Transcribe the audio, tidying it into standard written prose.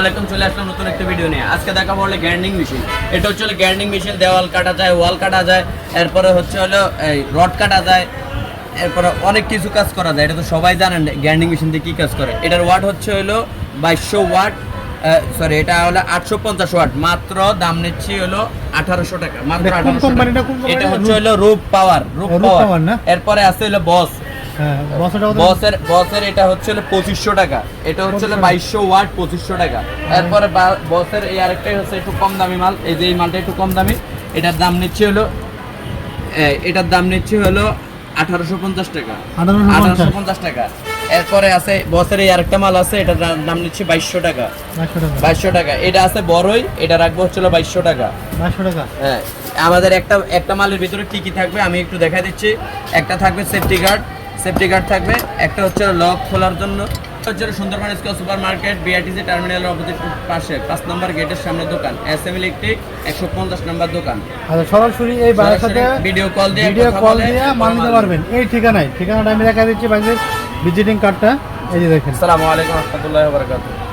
আলাইকুম, চলে আসলাম নতুন একটা ভিডিও নিয়ে। আজকে দেখাবো হলো গ্রাইন্ডিং মেশিন। এটা হচ্ছে গ্রাইন্ডিং মেশিন, দেওয়াল কাটা যায়, ওয়াল কাটা যায়, এরপরে হচ্ছে হলো এই রড কাটা যায়, এরপরে অনেক কিছু কাজ করা যায়। এটা তো সবাই জানেন গ্রাইন্ডিং মেশিন দিয়ে কী কাজ করে। এটার ওয়াট হচ্ছে হলো 2200 ওয়াট, সরি এটা হলো 850 ওয়াট। মাত্র দাম নিচ্ছি হলো 1800 টাকা, মাত্র 1800 টাকা। এটা হচ্ছে হলো রূপ পাওয়ার না। এরপরে আছে হলো বস, বসের এটা হচ্ছে 2500 টাকা। এটা হচ্ছে 2200 ওয়াট, 2500 টাকা। এরপরে বসের এই আরেকটাই হচ্ছে একটু কম দামি মাল। এই যে এই মালটা একটু কম দামি, এটার দাম নিচ্ছে হলো 1850 টাকা, 1850 টাকা। এরপরে আছে বসের এই আরেকটা মাল আছে, এটার দাম নিচ্ছে 2200 টাকা, 2200 টাকা। এটা আছে বড়ই, এটা রাখবো হচ্ছে 2200 টাকা, 2200 টাকা। হ্যাঁ, আমাদের একটা মালের ভিতরে কি কি থাকবে আমি একটু দেখা দিচ্ছি। একটা থাকবে সেফটি গার্ড থাকবে। একটা হচ্ছে লক খোলার জন্য। হচ্ছে Sundarban square super market, BRTC টার্মিনালের অপোজিট পাশে 5 নম্বর গেটের সামনে দোকান, এসএম ইলেকট্রিক 150 নম্বর দোকান। আচ্ছা, সরাসরি এই ভাইয়ের সাথে ভিডিও কল দিয়ে মাল নিতে পারবেন। এই ঠিকানাটা আমি দেখা দিচ্ছি, ভাইদের ভিজিটিং কার্ডটা এই যে দেখেন। আসসালামু আলাইকুম ওয়া রাহমাতুল্লাহি ওয়া বারাকাতুহু।